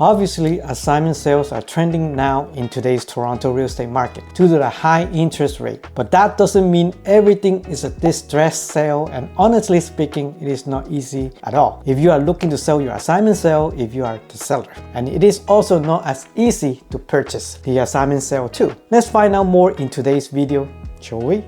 Obviously, assignment sales are trending now in today's Toronto real estate market due to the high interest rate. But that doesn't mean everything is a distressed sale, and honestly speaking, it is not easy at all if you are looking to sell your assignment sale if you are the seller. And it is also not as easy to purchase the assignment sale too. Let's find out more in today's video, shall we?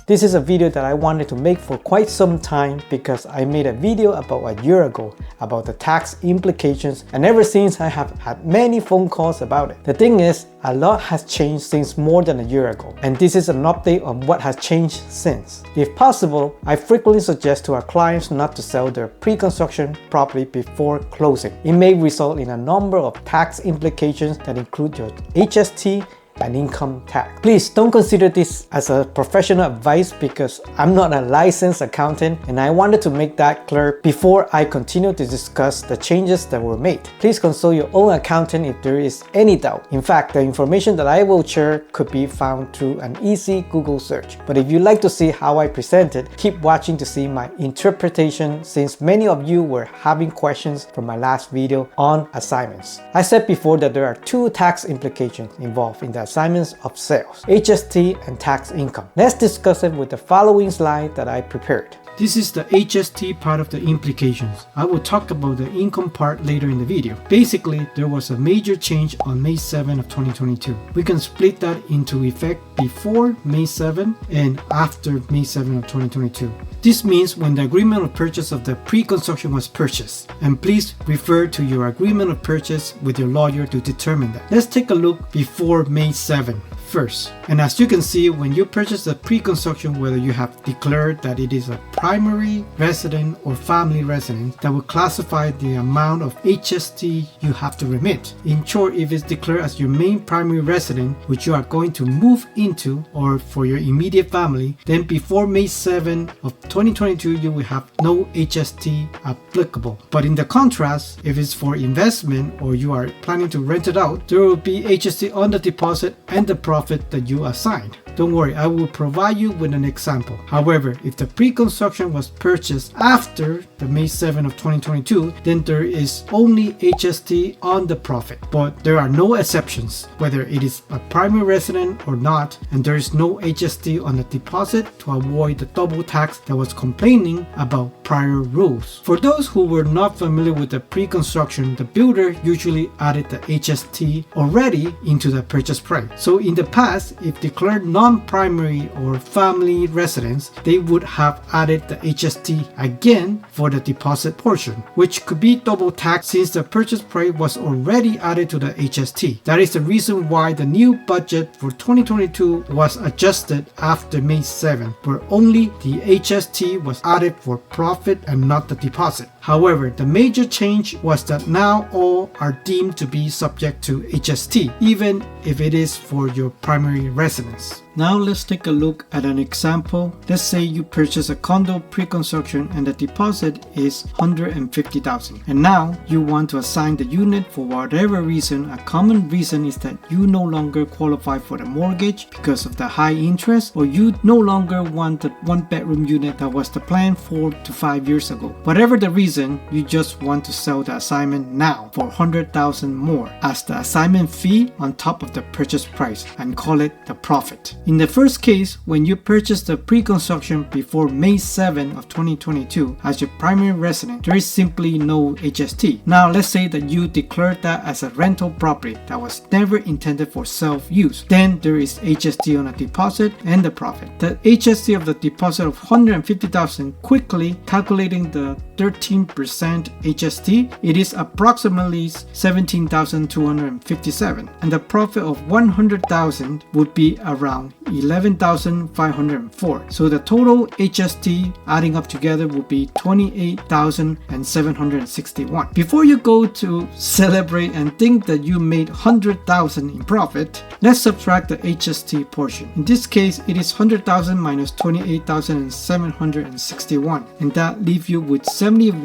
This is a video that I wanted to make for quite some time because I made a video about a year ago about the tax implications, and ever since I have had many phone calls about it. The thing is, a lot has changed since more than a year ago, and this is an update on what has changed since. If possible, I frequently suggest to our clients not to sell their pre-construction property before closing. It may result in a number of tax implications that include your HST and income tax. Please don't consider this as a professional advice because I'm not a licensed accountant, and I wanted to make that clear before I continue to discuss the changes that were made. Please consult your own accountant if there is any doubt. In fact, the information that I will share could be found through an easy Google search. But if you'd like to see how I present it, keep watching to see my interpretation, since many of you were having questions from my last video on assignments. I said before that there are two tax implications involved in the assignments of sales: HST and tax income. Let's discuss it with the following slide that I prepared. This is the HST part of the implications. I will talk about the income part later in the video. Basically, there was a major change on May 7 of 2022. We can split that into effect before May 7 and after May 7 of 2022. This means when the agreement of purchase of the pre-construction was purchased. And please refer to your agreement of purchase with your lawyer to determine that. Let's take a look before May 7 first. And as you can see, when you purchase the pre-construction, whether you have declared that it is a primary resident or family residence, that will classify the amount of HST you have to remit. In short, if it's declared as your main primary residence, which you are going to move into, or for your immediate family, then before May 7 of 2022, you will have no HST applicable. But in the contrast, if it's for investment or you are planning to rent it out, there will be HST on the deposit and the profit that you assigned. Don't worry, I will provide you with an example. However, if the pre-construction was purchased after the May 7 of 2022, then there is only HST on the profit. But there are no exceptions, whether it is a primary resident or not, and there is no HST on the deposit to avoid the double tax that was complaining about prior rules. For those who were not familiar with the pre-construction, the builder usually added the HST already into the purchase price. So in the past, if declared non-primary or family residence, they would have added the HST again for the deposit portion, which could be double taxed since the purchase price was already added to the HST. That is the reason why the new budget for 2022 was adjusted after May 7, where only the HST was added for profit and not the deposit. However, the major change was that now all are deemed to be subject to HST, even if it is for your primary residence. Now let's take a look at an example. Let's say you purchase a condo pre-construction and the deposit is $150,000. And now you want to assign the unit for whatever reason. A common reason is that you no longer qualify for the mortgage because of the high interest, or you no longer want the one-bedroom unit that was the plan 4 to 5 years ago. Whatever the reason, you just want to sell the assignment now for $100,000 more as the assignment fee on top of the purchase price and call it the profit. In the first case, when you purchase the pre-construction before May 7 of 2022 as your primary resident, there is simply no HST. Now let's say that you declared that as a rental property that was never intended for self-use. Then there is HST on a deposit and the profit. The HST of the deposit of $150,000, quickly calculating the 13% HST, it is approximately $17,257, and the profit of $100,000 would be around $11,504. So the total HST adding up together will be $28,761. Before you go to celebrate and think that you made $100,000 in profit, let's subtract the HST portion. In this case, it is $100,000 minus $28,761, and that leaves you with $71,000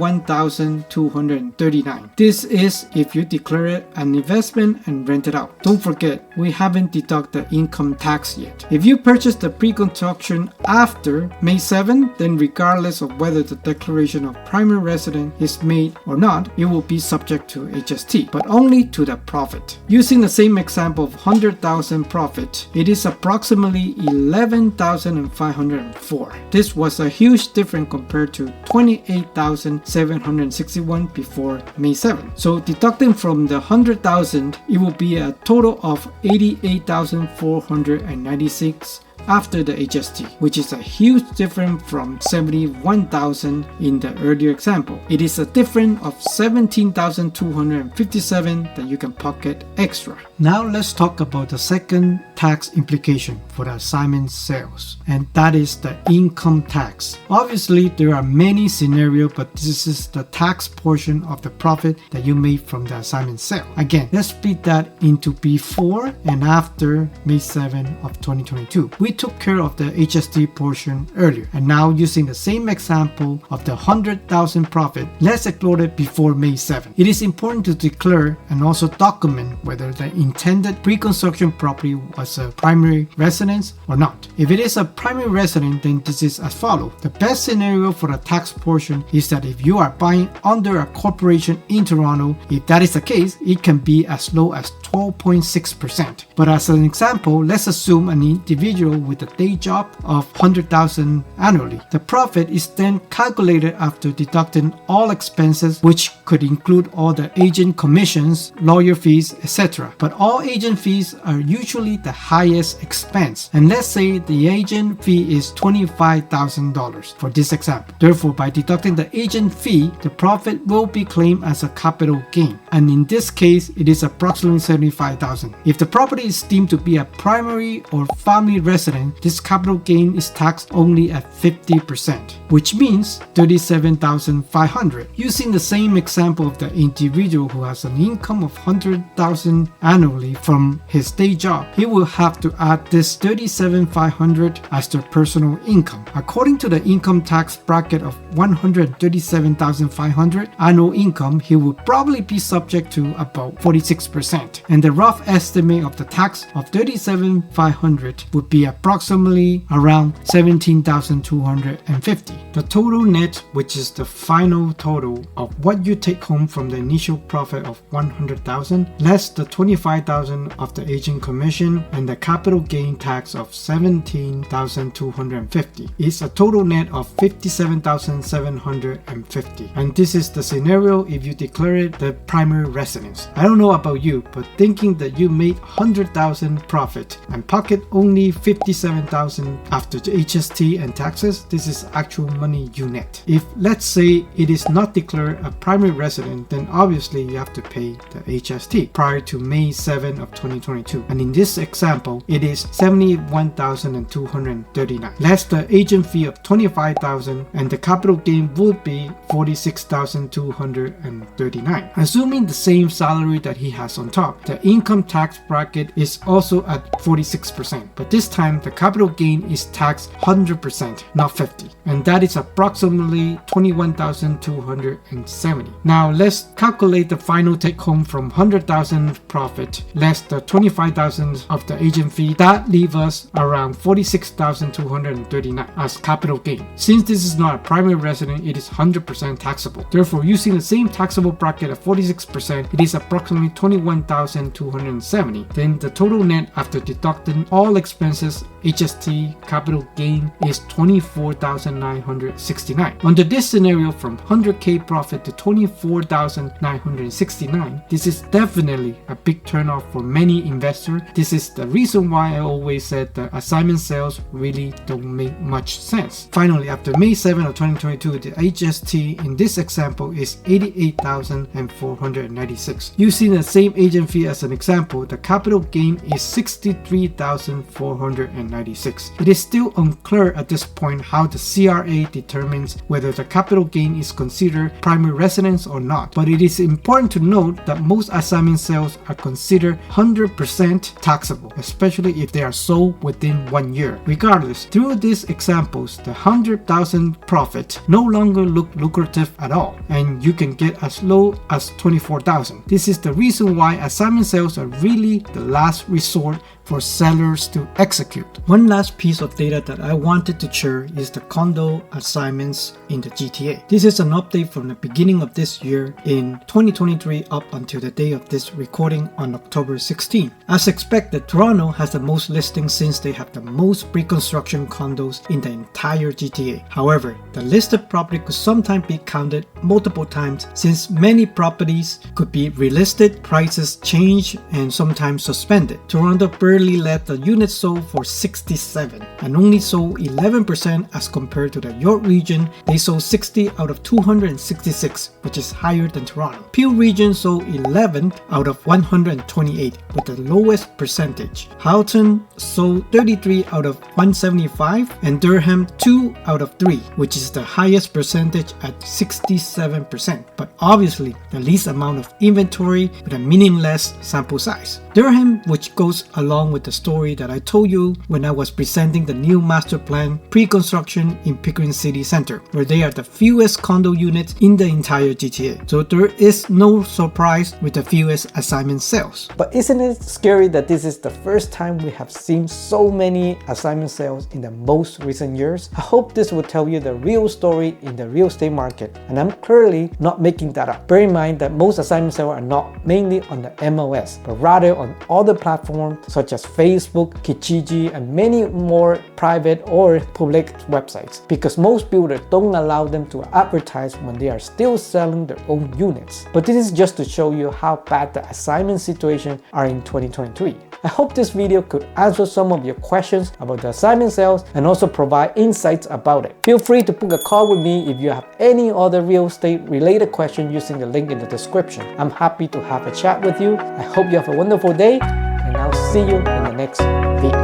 $71,239. This is if you declare it an investment and rent it out. Don't forget, we haven't deducted the income tax yet. If you purchase the pre-construction after May 7, then regardless of whether the declaration of primary residence is made or not, it will be subject to HST, but only to the profit. Using the same example of 100,000 profit, it is approximately 11,504. This was a huge difference compared to 28,761 before May 7. So deducting from the 100,000, it will be a total of 88,496 after the HST, which is a huge difference from 71,000 in the earlier example. It is a difference of 17,257 that you can pocket extra. Now let's talk about the second tax implication for the assignment sales, and that is the income tax. Obviously, there are many scenarios, but this is the tax portion of the profit that you made from the assignment sale. Again, let's split that into before and after May 7 of 2022. We took care of the HST portion earlier, and now using the same example of the 100,000 profit, let's explore it before May 7. It is important to declare and also document whether the intended pre-construction property was a primary residence or not. If it is a primary residence, then this is as follows. The best scenario for the tax portion is that if you are buying under a corporation in Toronto, if that is the case, it can be as low as 12.6%. But as an example, let's assume an individual with a day job of 100,000 annually. The profit is then calculated after deducting all expenses, which could include all the agent commissions, lawyer fees, etc. But all agent fees are usually the highest expense. And let's say the agent fee is $25,000 for this example. Therefore, by deducting the agent fee, the profit will be claimed as a capital gain. And in this case, it is approximately $75,000. If the property is deemed to be a primary or family residence, this capital gain is taxed only at 50%, which means $37,500. Using the same example of the individual who has an income of $100,000 annually from his day job, he will have to add this $37,500 as their personal income. According to the income tax bracket of $137,500 annual income, he will probably be subject to about 46%. And the rough estimate of the tax of $37,500 would be approximately around $17,250. The total net, which is the final total of what you take home from the initial profit of $100,000, less the $25,000 of the agent commission and the capital gain tax of $17,250, is a total net of $57,750. And this is the scenario if you declare it the primary residence. I don't know about you, but thinking that you made $100,000 profit and pocket only $57,000 after the HST and taxes, this is actual money you net. If let's say it is not declared a primary residence, then obviously you have to pay the HST prior to May 7 of 2022. And in this example, it is $71,239, less the agent fee of $25,000, and the capital gain would be $46,239. Assuming the same salary that he has on top, the income tax bracket is also at 46%, but this time the capital gain is taxed 100%, not 50%, and that is approximately $21,270. Now let's calculate the final take home from $100,000 profit less the $25,000 of the agent fee. That leaves us around $46,239 as capital gain. Since this is not a primary residence, it is 100% taxable. Therefore, using the same taxable bracket of 46%, it is approximately $21,270. Then the total net after deducting all expenses, HST, capital gain, is $24,969. Under this scenario, from 100K profit to $24,969, this is definitely a big turnoff for many investors. This is the reason why I always said that assignment sales really don't make much sense. Finally, after May 7 of 2022, the HST in this example is $88,496. Using the same agent fee as an example, the capital gain is $63,496. It is still unclear at this point how the CRA determines whether the capital gain is considered primary residence or not, but it is important to note that most assignment sales are considered considered 100% taxable, especially if they are sold within 1 year. Regardless, through these examples, the 100,000 profit no longer look lucrative at all, and you can get as low as 24,000. This is the reason why assignment sales are really the last resort for sellers to execute. One last piece of data that I wanted to share is the condo assignments in the GTA. This is an update from the beginning of this year in 2023 up until the day of this recording on October 16. As expected, Toronto has the most listings since they have the most pre-construction condos in the entire GTA. However, the listed property could sometimes be counted multiple times since many properties could be relisted, prices change, and sometimes suspended. Toronto barely led the units sold for 67 and only sold 11% as compared to the York region. They sold 60 out of 266, which is higher than Toronto. Peel region sold 11 out of 128 with the lowest percentage. Halton sold 33 out of 175 and Durham 2 out of 3, which is the highest percentage at 67%, but obviously the least amount of inventory with a meaningless sample size. Durham, which goes along with the story that I told you when I was presenting the new master plan pre-construction in Pickering City Center, where they are the fewest condo units in the entire GTA. So there is no surprise with the fewest assignment sales. But isn't it scary that this is the first time we have seen so many assignment sales in the most recent years? I hope this will tell you the real story in the real estate market, and I'm clearly not making that up. Bear in mind that most assignment sales are not mainly on the MLS, but rather on other platforms such as Facebook, Kijiji, and many more private or public websites, because most builders don't allow them to advertise when they are still selling their own units. But this is just to show you how bad the assignment situation are in 2023. I hope this video could answer some of your questions about the assignment sales and also provide insights about it. Feel free to book a call with me if you have any other real estate related question using the link in the description. I'm happy to have a chat with you. I hope you have a wonderful day, and I'll see you in the next video.